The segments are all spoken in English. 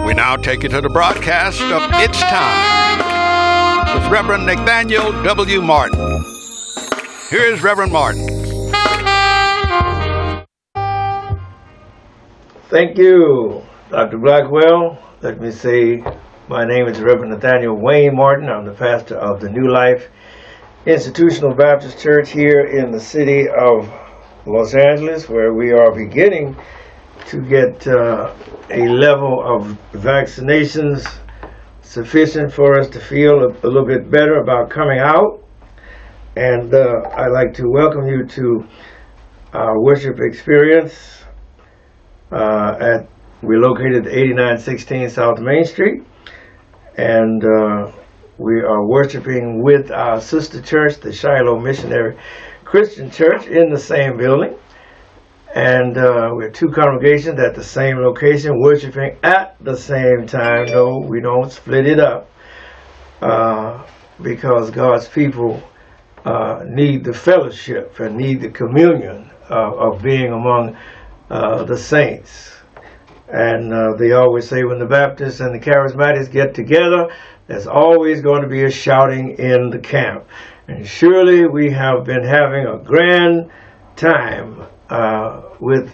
We now take you to the broadcast of It's Time with Reverend Nathaniel W. Martin. Here's Reverend Martin. Thank you, Dr. Blackwell. Let me say my name is Reverend Nathaniel Wayne Martin. I'm the pastor of the New Life Institutional Baptist Church here in the city of Los Angeles, where we are beginning to get a level of vaccinations sufficient for us to feel a little bit better about coming out. And I'd like to welcome you to our worship experience. We're located at 8916 South Main Street, and we are worshiping with our sister church, the Shiloh Missionary Christian Church, in the same building. And we're two congregations at the same location, worshiping at the same time. No, we don't split it up because God's people need the fellowship and need the communion of being among the saints. And they always say when the Baptists and the Charismatics get together, there's always going to be a shouting in the camp. And surely we have been having a grand time with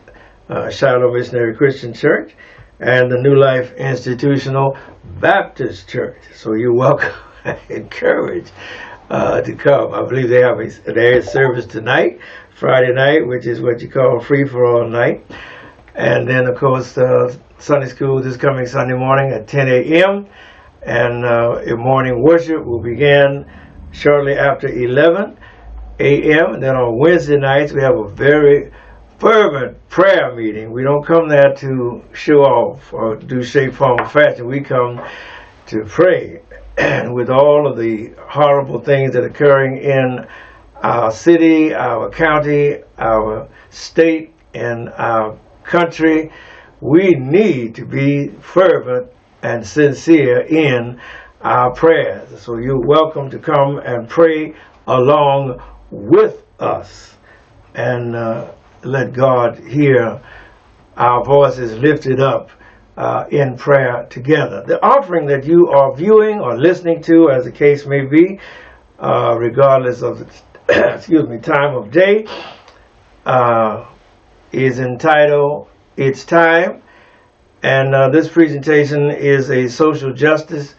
Shiloh Missionary Christian Church and the New Life Institutional Baptist Church. So you're welcome and encouraged to come. I believe there is service tonight, Friday night, which is what you call free-for-all night. And then, of course, Sunday school this coming Sunday morning at 10 a.m. And morning worship will begin shortly after 11 a.m. And then on Wednesday nights, we have a very fervent prayer meeting. We don't come there to show off or do shape, form, or fashion. We come to pray. And with all of the horrible things that are occurring in our city, our county, our state, and our country, we need to be fervent and sincere in our prayers. So you're welcome to come and pray along with us and let God hear our voices lifted up in prayer together. The offering that you are viewing or listening to, as the case may be, regardless of the time of day, is entitled It's Time. And this presentation is a social justice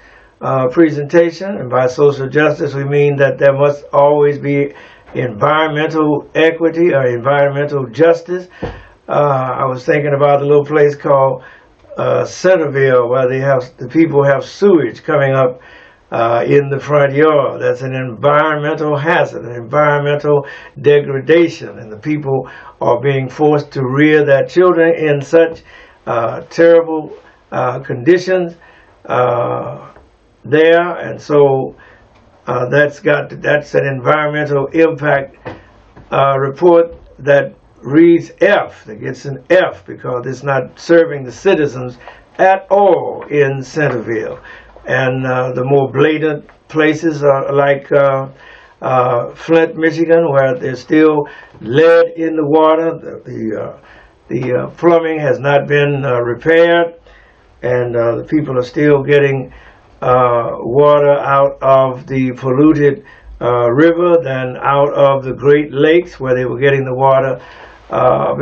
presentation. And by social justice, we mean that there must always be environmental equity or environmental justice. I was thinking about the little place called Centerville, where the people have sewage coming up in the front yard. That's an environmental hazard, an environmental degradation, and the people are being forced to rear their children in such terrible conditions there, and so that's an environmental impact report that reads F, that gets an F because it's not serving the citizens at all in Centerville. And the more blatant places are like Flint, Michigan, where there's still lead in the water. The plumbing has not been repaired, and the people are still getting water out of the polluted river than out of the Great Lakes, where they were getting the water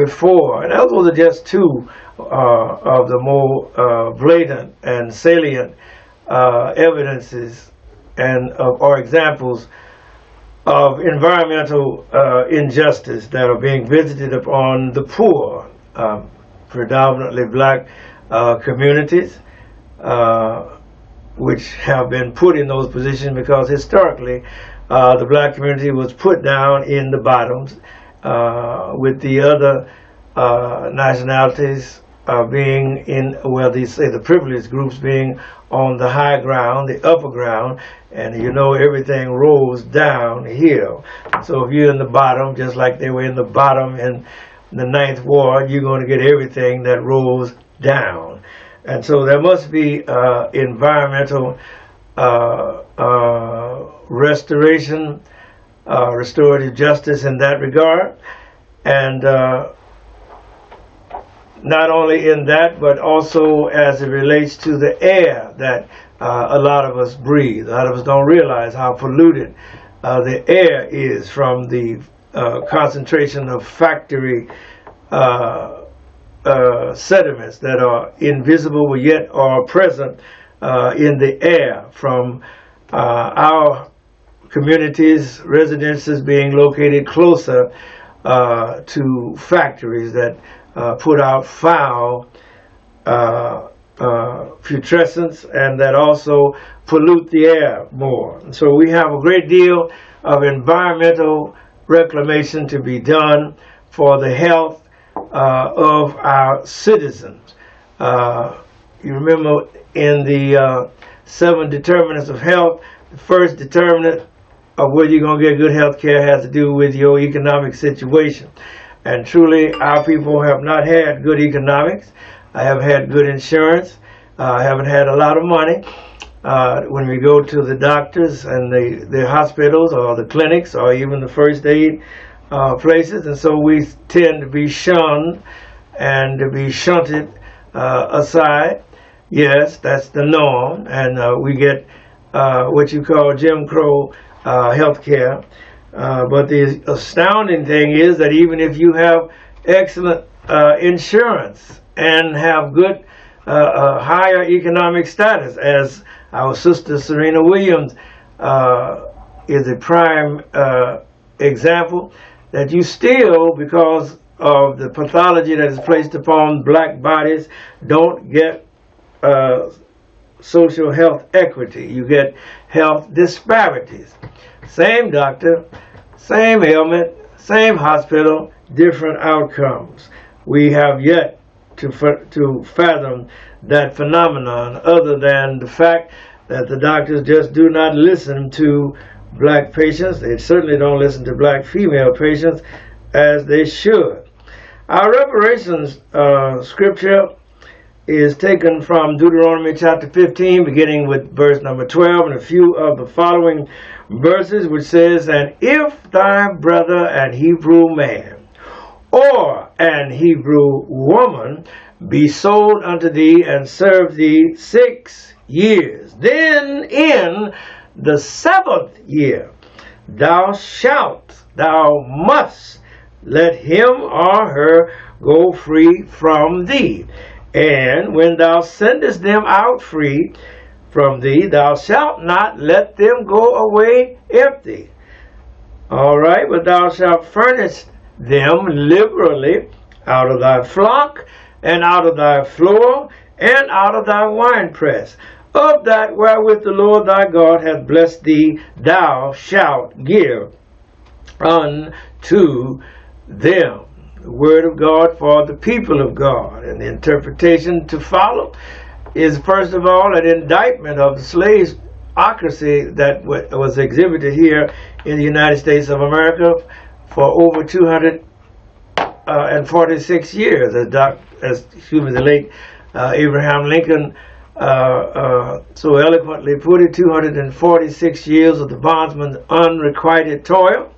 before. And those are just two of the more blatant and salient evidences and or examples of environmental injustice that are being visited upon the poor, predominantly black communities, which have been put in those positions because historically the black community was put down in the bottoms, with the other nationalities being in, well, they say the privileged groups being on the high ground, the upper ground, and you know everything rolls downhill. So if you're in the bottom, just like they were in the bottom in the Ninth Ward, you're going to get everything that rolls down. And so there must be environmental restoration, restorative justice in that regard. And not only in that, but also as it relates to the air that a lot of us breathe. A lot of us don't realize how polluted the air is from the concentration of factory sediments that are invisible but yet are present in the air from our communities, residences being located closer to factories that put out foul putrescence and that also pollute the air more. And so we have a great deal of environmental reclamation to be done for the health of our citizens. You remember in the 7 determinants of health, the first determinant of whether you're going to get good health care has to do with your economic situation. And truly, our people have not had good economics. I have had good insurance. I haven't had a lot of money. When we go to the doctors and the hospitals or the clinics or even the first aid places, and so we tend to be shunned and to be shunted aside. Yes, that's the norm, and we get what you call Jim Crow health care. But the astounding thing is that even if you have excellent insurance and have good higher economic status, as our sister Serena Williams is a prime example, that you still, because of the pathology that is placed upon black bodies, don't get social health equity. You get health disparities. Same doctor, same ailment, same hospital, different outcomes. We have yet to fathom that phenomenon, other than the fact that the doctors just do not listen to black patients. They certainly don't listen to black female patients as they should. Our reparations scripture is taken from Deuteronomy chapter 15, beginning with verse number 12, and a few of the following verses, which says, "And if thy brother an Hebrew man or an Hebrew woman be sold unto thee and serve thee 6 years, then in the 7th year thou must let him or her go free from thee. And when thou sendest them out free from thee, thou shalt not let them go away empty. All right, but thou shalt furnish them liberally out of thy flock, and out of thy floor, and out of thy winepress. Of that wherewith the Lord thy God hath blessed thee, thou shalt give unto them." The word of God for the people of God. And the interpretation to follow is, first of all, an indictment of the slaveocracy that was exhibited here in the United States of America for over 246 years, the late Abraham Lincoln so eloquently put it, 246 years of the bondsman's unrequited toil.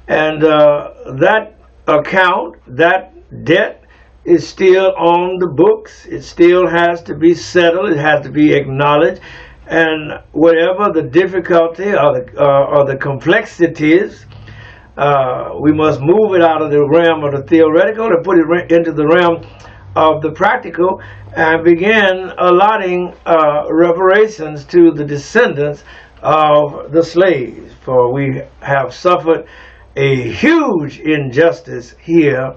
And that account, that debt, is still on the books. It still has to be settled. It has to be acknowledged. And whatever the difficulty or the complexities, we must move it out of the realm of the theoretical and put it into the realm of the practical, and begin allotting reparations to the descendants of the slaves. For we have suffered a huge injustice here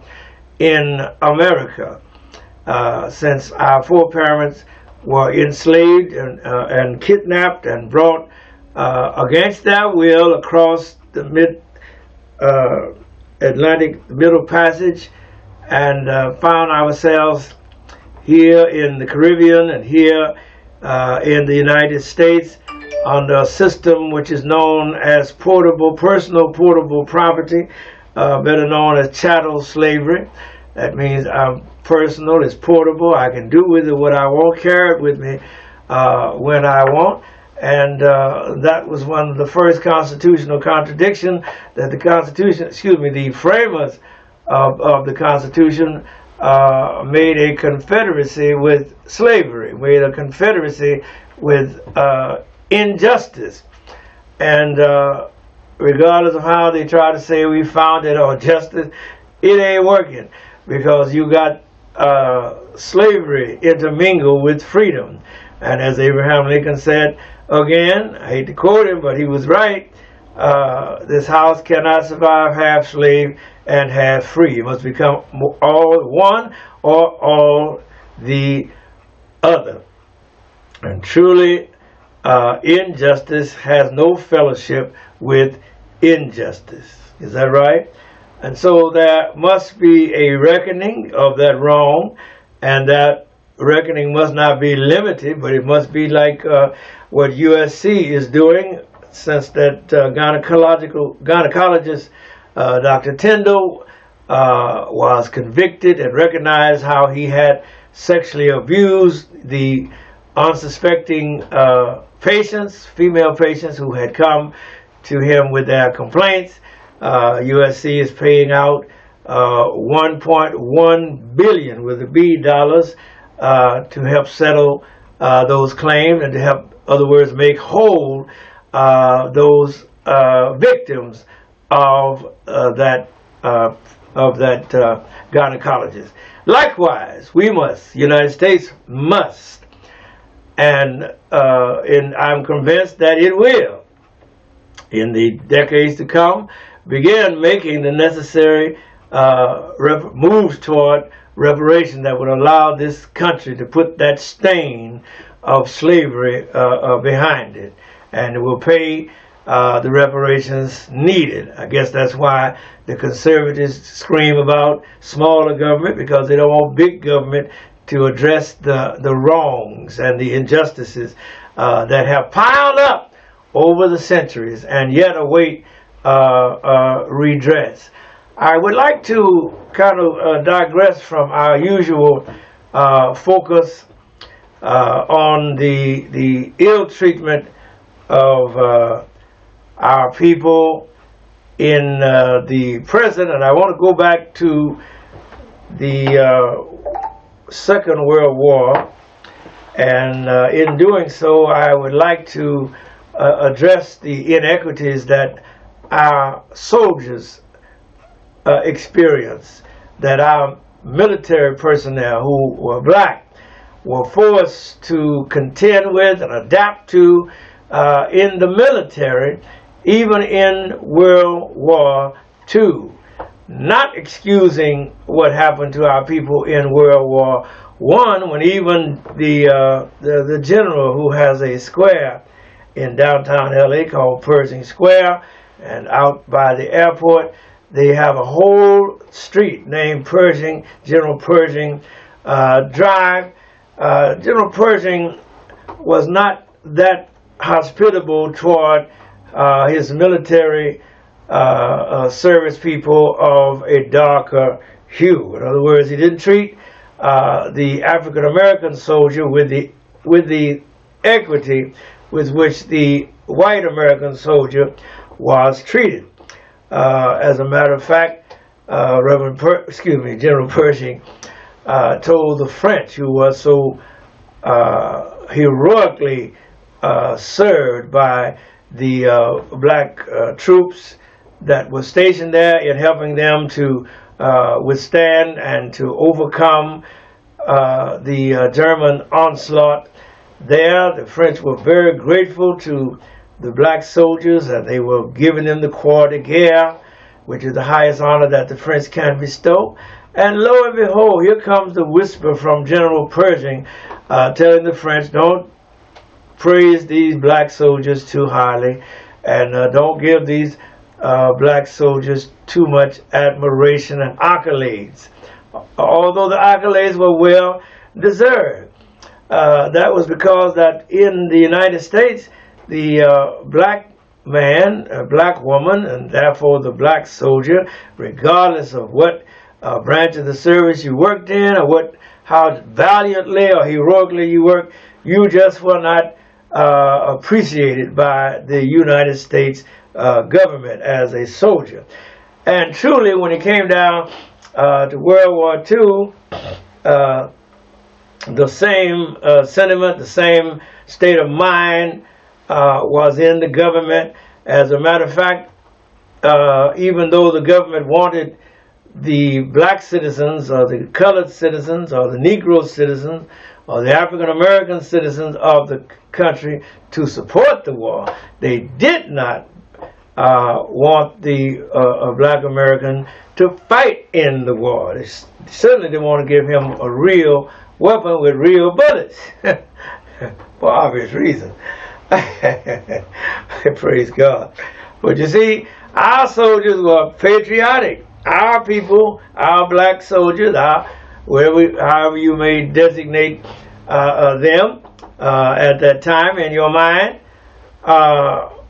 in America since our foreparents were enslaved and kidnapped and brought against their will across the mid-Atlantic Middle Passage, and found ourselves here in the Caribbean and here in the United States under a system which is known as personal portable property, better known as chattel slavery. That means I'm personal, it's portable, I can do with it what I want, carry it with me when I want. And that was one of the first constitutional contradictions that the framers of the Constitution made a confederacy with slavery, made a confederacy with injustice. And regardless of how they try to say we found it or justice, it ain't working, because you got slavery intermingled with freedom. And as Abraham Lincoln said, again, I hate to quote him, but he was right, this house cannot survive half slave and half free. It must become all one or all the other. And truly, injustice has no fellowship with injustice. Is that right? And so there must be a reckoning of that wrong, and that reckoning must not be limited, but it must be like what USC is doing, since that gynecologist Dr. Tyndall was convicted and recognized how he had sexually abused the unsuspecting patients, female patients who had come to him with their complaints. USC is paying out $1.1 billion with a B dollars to help settle those claims, and to help, in other words, make whole those victims of that gynecologist. Likewise, we must, United States must, and I'm convinced that it will, in the decades to come, begin making the necessary moves toward reparation that would allow this country to put that stain of slavery behind it, and it will pay the reparations needed. I guess that's why the conservatives scream about smaller government, because they don't want big government to address the wrongs and the injustices that have piled up over the centuries and yet await redress. I would like to kind of digress from our usual focus on the ill treatment of our people in the present, and I want to go back to the Second World War, and in doing so I would like to address the inequities that our soldiers experience, that our military personnel who were black were forced to contend with and adapt to in the military, even in World War II. Not excusing what happened to our people in World War I, when even the general who has a square in downtown LA called Pershing Square, and out by the airport they have a whole street named Pershing, General Pershing Drive. General Pershing was not that hospitable toward his military service people of a darker hue. In other words, he didn't treat the African American soldier with the equity with which the white American soldier was treated. As a matter of fact, General Pershing told the French, who was so heroically served by the black troops that were stationed there, in helping them to withstand and to overcome the German onslaught there. The French were very grateful to the black soldiers, and they were giving them the Croix de Guerre, which is the highest honor that the French can bestow. And lo and behold, here comes the whisper from General Pershing telling the French, don't praise these black soldiers too highly, and don't give these black soldiers too much admiration and accolades, although the accolades were well deserved. That was because that in the United States, the black man, black woman, and therefore the black soldier, regardless of what branch of the service you worked in, or how valiantly or heroically you worked, you just were not appreciated by the United States government as a soldier. And truly, when it came down to World War II, the same sentiment, the same state of mind was in the government. As a matter of fact, even though the government wanted the black citizens or the colored citizens or the Negro citizens or the African American citizens of the country to support the war, they did not want the black American to fight in the war. They certainly didn't want to give him a real weapon with real bullets for obvious reasons. Praise God. But you see, our soldiers were patriotic. Our people, our black soldiers, however you may designate them at that time in your mind,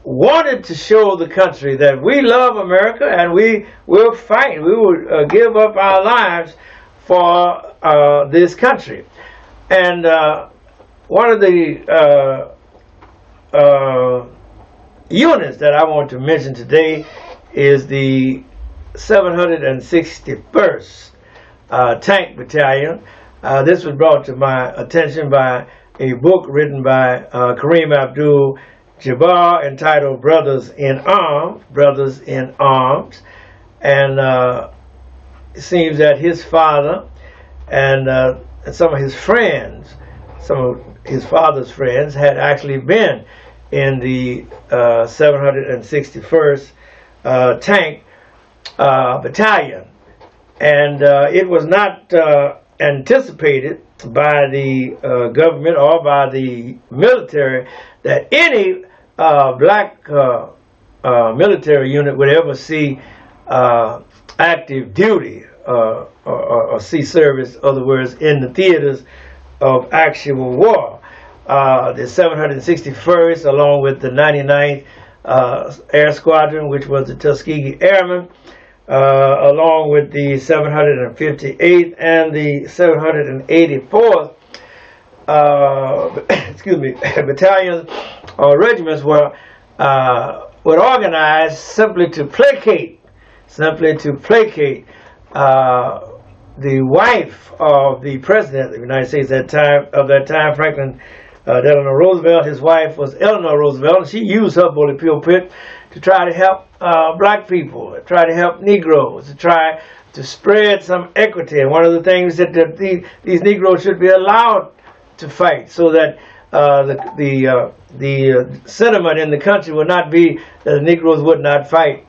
wanted to show the country that we love America and we will fight. We will give up our lives for this country. And one of the units that I want to mention today is the 761st Tank Battalion. This was brought to my attention by a book written by Kareem Abdul-Jabbar entitled Brothers in Arms. Brothers in Arms. And it seems that his father and some of his friends, some of his father's friends, had actually been in the 761st Tank Battalion. And it was not anticipated by the government or by the military that any black military unit would ever see active duty or see service, in other words, in the theaters of actual war. The 761st, along with the 99th Air Squadron, which was the Tuskegee Airmen, along with the 758th and the 784th battalions or regiments were organized simply to placate the wife of the president of the United States at that time, Franklin Delano Roosevelt. His wife was Eleanor Roosevelt, and she used her bully pulpit to try to help black people, to try to help Negroes, to try to spread some equity. And one of the things that these Negroes should be allowed to fight, so that the sentiment in the country would not be that the Negroes would not fight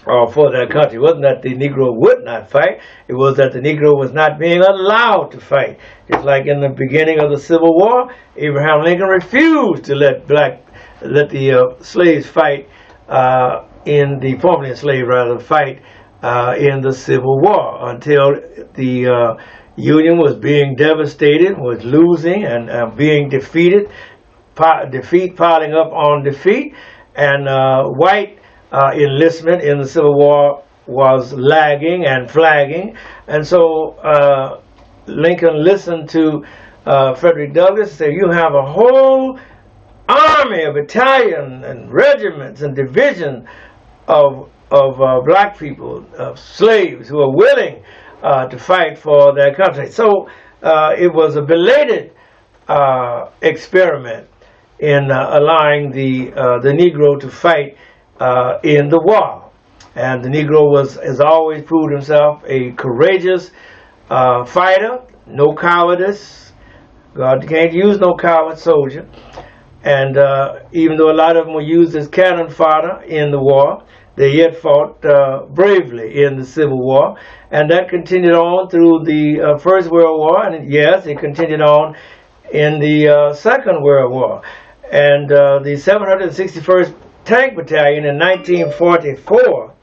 for their country. It wasn't that the Negro would not fight, it was that the Negro was not being allowed to fight. Just like in the beginning of the Civil War, Abraham Lincoln refused to let the slaves fight formerly enslaved fight in the Civil War, until the Union was being devastated, was losing and being defeated, defeat piling up on defeat, and white enlistment in the Civil War was lagging and flagging. And so Lincoln listened to Frederick Douglass and said, you have a whole army, a battalion and regiments and division of black people, of slaves who are willing to fight for their country. So it was a belated experiment in allowing the Negro to fight in the war. And the Negro has always proved himself a courageous fighter, no cowardice. God can't use no coward soldier. And even though a lot of them were used as cannon fodder in the war, they yet fought bravely in the Civil War. And that continued on through the First World War, and yes, it continued on in the Second World War. And the 761st Tank Battalion in 1944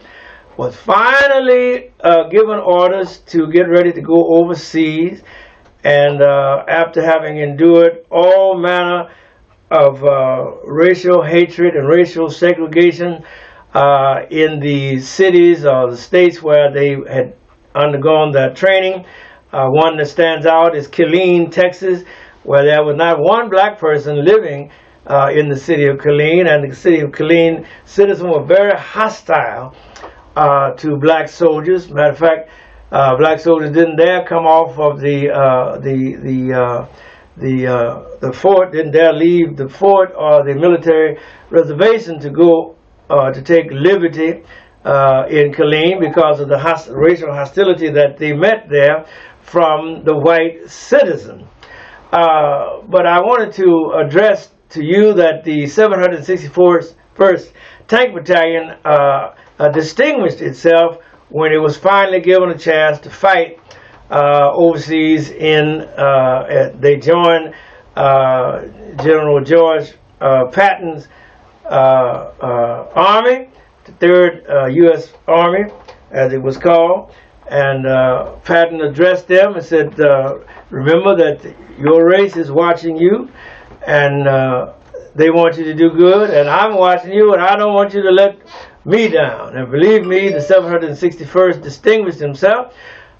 was finally given orders to get ready to go overseas. And after having endured all manner of racial hatred and racial segregation in the cities or the states where they had undergone their training, one that stands out is Killeen, Texas, where there was not one black person living in the city of Killeen, and the city of Killeen citizens were very hostile to black soldiers. Matter of fact, Black soldiers didn't dare come off of the fort, didn't dare leave the fort or the military reservation to go to take liberty in Killeen because of the racial hostility that they met there from the white citizen. But I wanted to address to you that the 764th Tank Battalion distinguished itself when it was finally given a chance to fight overseas. They joined General George Patton's Army, the 3rd U.S. Army, as it was called. And Patton addressed them and said, remember that your race is watching you, and they want you to do good, and I'm watching you, and I don't want you to let me down. And believe me, the 761st distinguished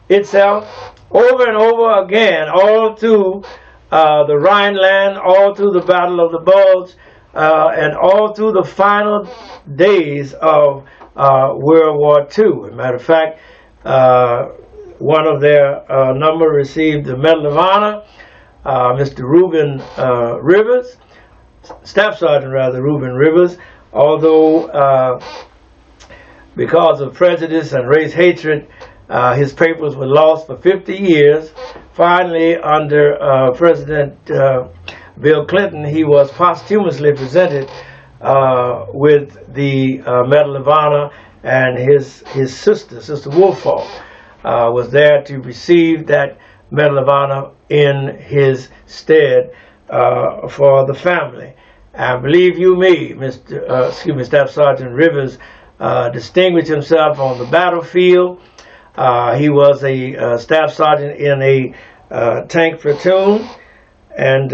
itself over and over again, all through the Rhineland, all through the Battle of the Bulge, and all through the final days of World War II. As a matter of fact, one of their number received the Medal of Honor, Mr. Rubin Rivers, Staff Sergeant Rubin Rivers, although because of prejudice and race hatred, his papers were lost for 50 years. Finally, under President Bill Clinton, he was posthumously presented with the Medal of Honor, and his sister, Sister Woolfolk, was there to receive that Medal of Honor in his stead for the family. And believe you me, Staff Sergeant Rivers distinguished himself on the battlefield. He was a staff sergeant in a tank platoon, and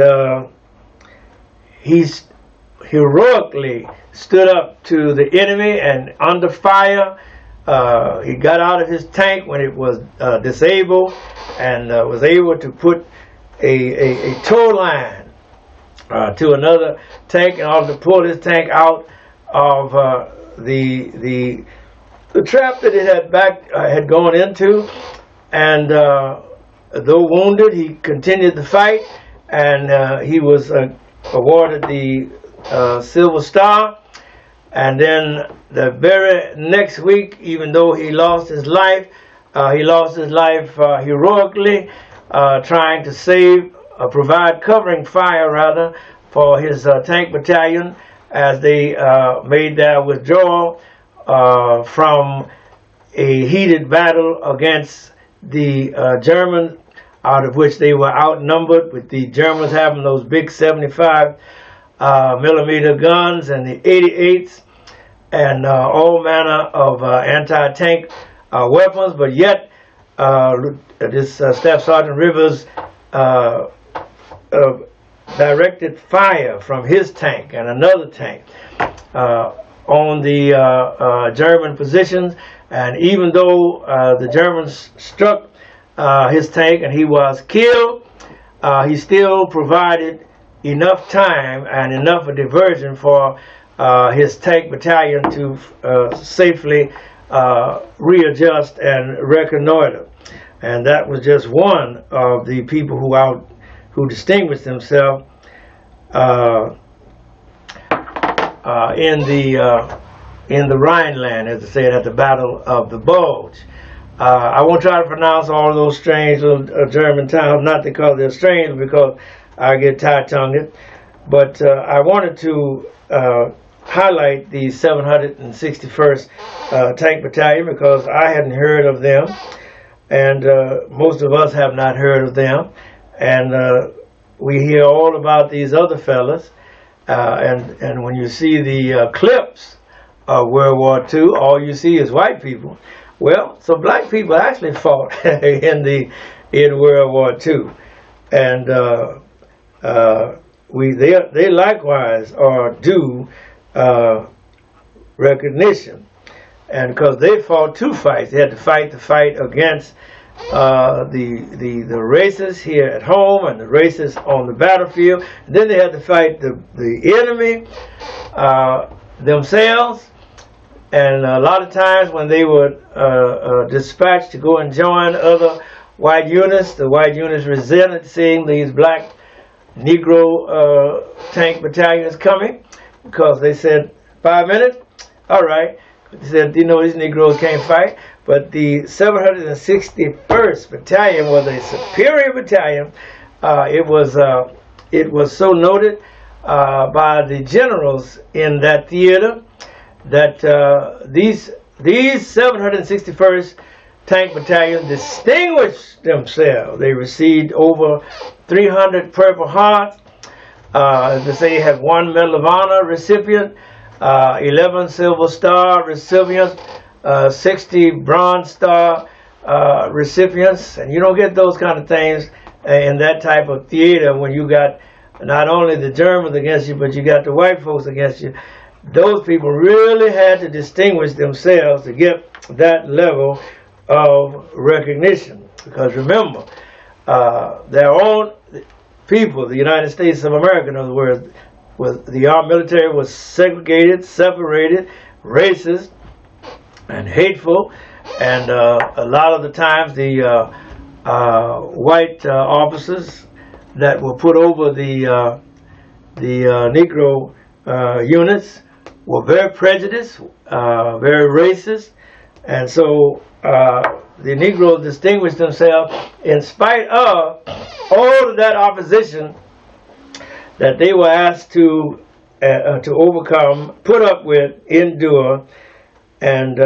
he heroically stood up to the enemy, and under fire he got out of his tank when it was disabled, and was able to put a tow line to another tank in order to pull his tank out of the trap that it had gone into. And though wounded, he continued the fight, and he was awarded the Silver Star. And then the very next week, even though he lost his life heroically, trying to provide covering fire for his tank battalion as they made their withdrawal from a heated battle against the Germans, out of which they were outnumbered, with the Germans having those big 75 millimeter guns and the 88s and all manner of anti-tank weapons. But yet this Staff Sergeant Rivers directed fire from his tank and another tank on the German positions, and even though the Germans struck his tank and he was killed, he still provided enough time and enough a diversion for his tank battalion to safely readjust and reconnoiter. And that was just one of the people who distinguished themselves in the Rhineland, as I said, at the Battle of the Bulge. I won't try to pronounce all of those strange little German towns, not because they're strange, but because I get tight-tongued. But I wanted to highlight the 761st Tank Battalion because I hadn't heard of them, and most of us have not heard of them. And we hear all about these other fellas, and when you see the clips of World War II, all you see is white people. Well, so black people actually fought in World War II, and they likewise are due recognition, and because they fought two fights, they had to fight the fight against the racists here at home and the racists on the battlefield. And then they had to fight the enemy themselves, And a lot of times when they were dispatched to go and join other white units, the white units resented seeing these black Negro tank battalions coming, because they said, 5 minutes? All right. They said, you know, these Negroes can't fight. But the 761st Battalion was a superior battalion. It was so noted by the generals in that theater that these 761st Tank Battalion distinguished themselves. They received over 300 Purple Hearts. They say had 1 Medal of Honor recipient, 11 Silver Star recipients, 60 Bronze Star recipients. And you don't get those kind of things in that type of theater when you got not only the Germans against you, but you got the white folks against you. Those people really had to distinguish themselves to get that level of recognition. Because remember, their own people, the United States of America, in other words, the armed military was segregated, separated, racist, and hateful. And a lot of the times the white officers that were put over the Negro units were very prejudiced, very racist, and so the Negroes distinguished themselves in spite of all of that opposition that they were asked to overcome, put up with, endure, and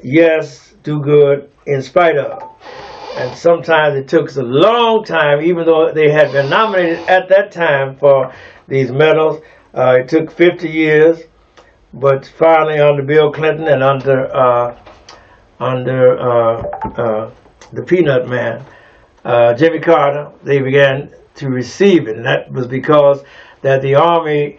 yes, do good in spite of. And sometimes it took a long time, even though they had been nominated at that time for these medals. It took 50 years, but finally under Bill Clinton and under the Peanut Man, Jimmy Carter, they began to receive it. And that was because that the Army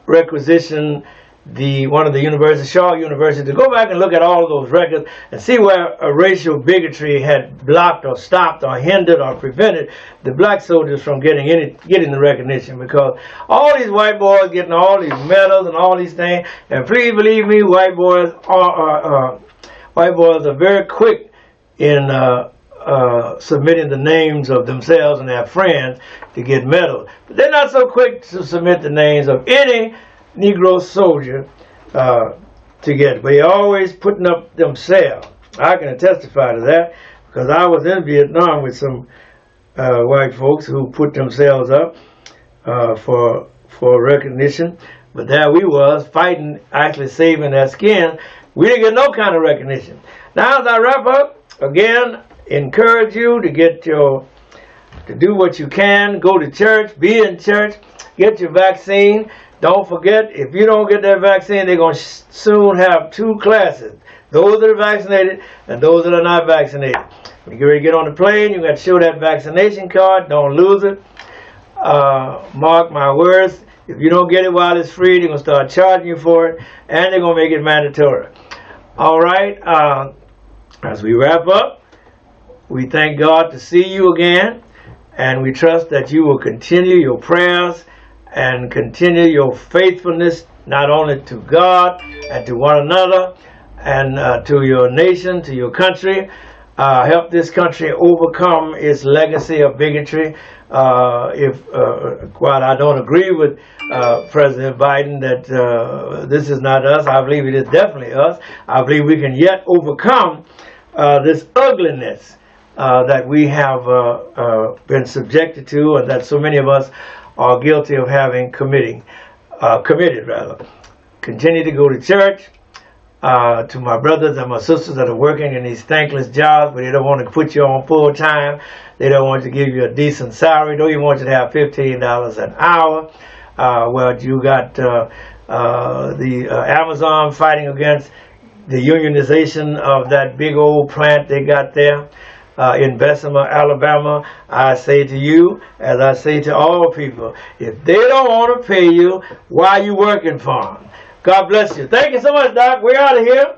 requisitioned one of the universities, Shaw University, to go back and look at all of those records and see where a racial bigotry had blocked or stopped or hindered or prevented the black soldiers from getting the recognition. Because all these white boys getting all these medals and all these things, and please believe me, white boys are very quick in submitting the names of themselves and their friends to get medals. But they're not so quick to submit the names of any Negro soldier to get. But they're always putting up themselves. I can testify to that because I was in Vietnam with some white folks who put themselves up for recognition. But there we was fighting, actually saving their skin. We didn't get no kind of recognition. Now as I wrap up, again, encourage you to do what you can. Go to church, be in church, get your vaccine. Don't forget, if you don't get that vaccine, they're going to soon have 2 classes. Those that are vaccinated and those that are not vaccinated. When you get ready to get on the plane, you got to show that vaccination card. Don't lose it. Mark my words, if you don't get it while it's free, they're going to start charging you for it, and they're going to make it mandatory. All right, as we wrap up, we thank God to see you again, and we trust that you will continue your prayers and continue your faithfulness not only to God and to one another and to your nation, to your country. Help this country overcome its legacy of bigotry. While I don't agree with President Biden that this is not us, I believe it is definitely us. I believe we can yet overcome this ugliness that we have been subjected to, and that so many of us are guilty of having committed. Continue to go to church. To my brothers and my sisters that are working in these thankless jobs, but they don't want to put you on full time. They don't want to give you a decent salary. They don't even want you to have $15 an hour. Well, you got the Amazon fighting against the unionization of that big old plant they got there. In Bessemer, Alabama. I say to you, as I say to all people, if they don't want to pay you, why are you working for them? God bless you. Thank you so much, Doc. We're out of here.